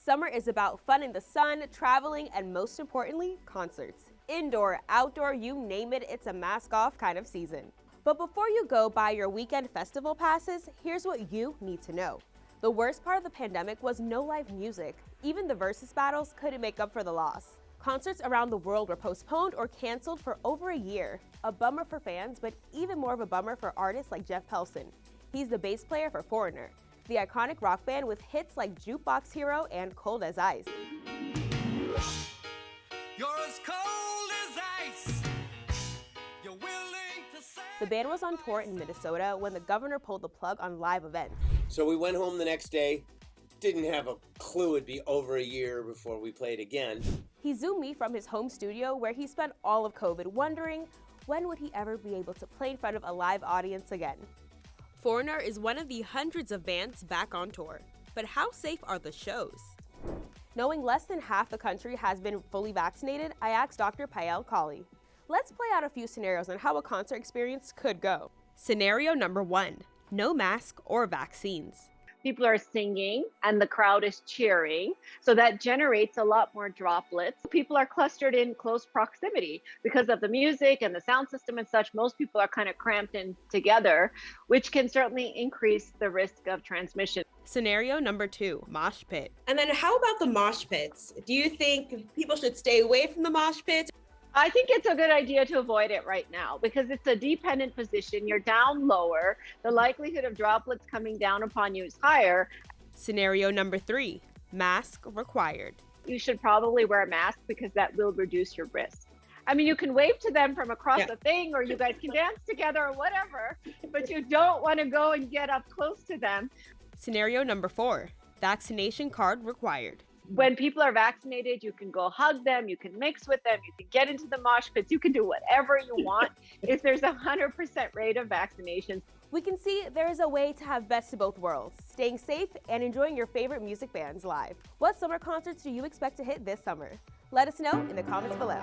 Summer is about fun in the sun, traveling, and most importantly, concerts. Indoor, outdoor, you name it, it's a mask-off kind of season. But before you go buy your weekend festival passes, here's what you need to know. The worst part of the pandemic was no live music. Even the versus battles couldn't make up for the loss. Concerts around the world were postponed or canceled for over a year. A bummer for fans, but even more of a bummer for artists like Jeff Pelson. He's the bass player for Foreigner, the iconic rock band with hits like Jukebox Hero and Cold as Ice. You're as cold as ice. You're willing to say The band was on tour in Minnesota when the governor pulled the plug on live events. So we went home the next day, didn't have a clue it'd be over a year before we played again. He zoomed me from his home studio where he spent all of COVID wondering when would he ever be able to play in front of a live audience again. Foreigner is one of the hundreds of bands back on tour. But how safe are the shows? Knowing less than half the country has been fully vaccinated, I asked Dr. Payal Kali. Let's play out a few scenarios on how a concert experience could go. Scenario number 1, no mask or vaccines. People are singing and the crowd is cheering, so that generates a lot more droplets. People are clustered in close proximity because of the music and the sound system and such. Most people are kind of cramped in together, which can certainly increase the risk of transmission. Scenario number 2, mosh pit. And then how about the mosh pits? Do you think people should stay away from the mosh pits? I think it's a good idea to avoid it right now because it's a dependent position. You're down lower. The likelihood of droplets coming down upon you is higher. Scenario number 3, mask required. You should probably wear a mask because that will reduce your risk. I mean, you can wave to them from across the thing, or you guys can dance together or whatever, but you don't want to go and get up close to them. Scenario number 4, vaccination card required. When people are vaccinated, you can go hug them, you can mix with them, you can get into the mosh pits, you can do whatever you want if there's a 100% rate of vaccinations. We can see there is a way to have best of both worlds, staying safe and enjoying your favorite music bands live. What summer concerts do you expect to hit this summer? Let us know in the comments below.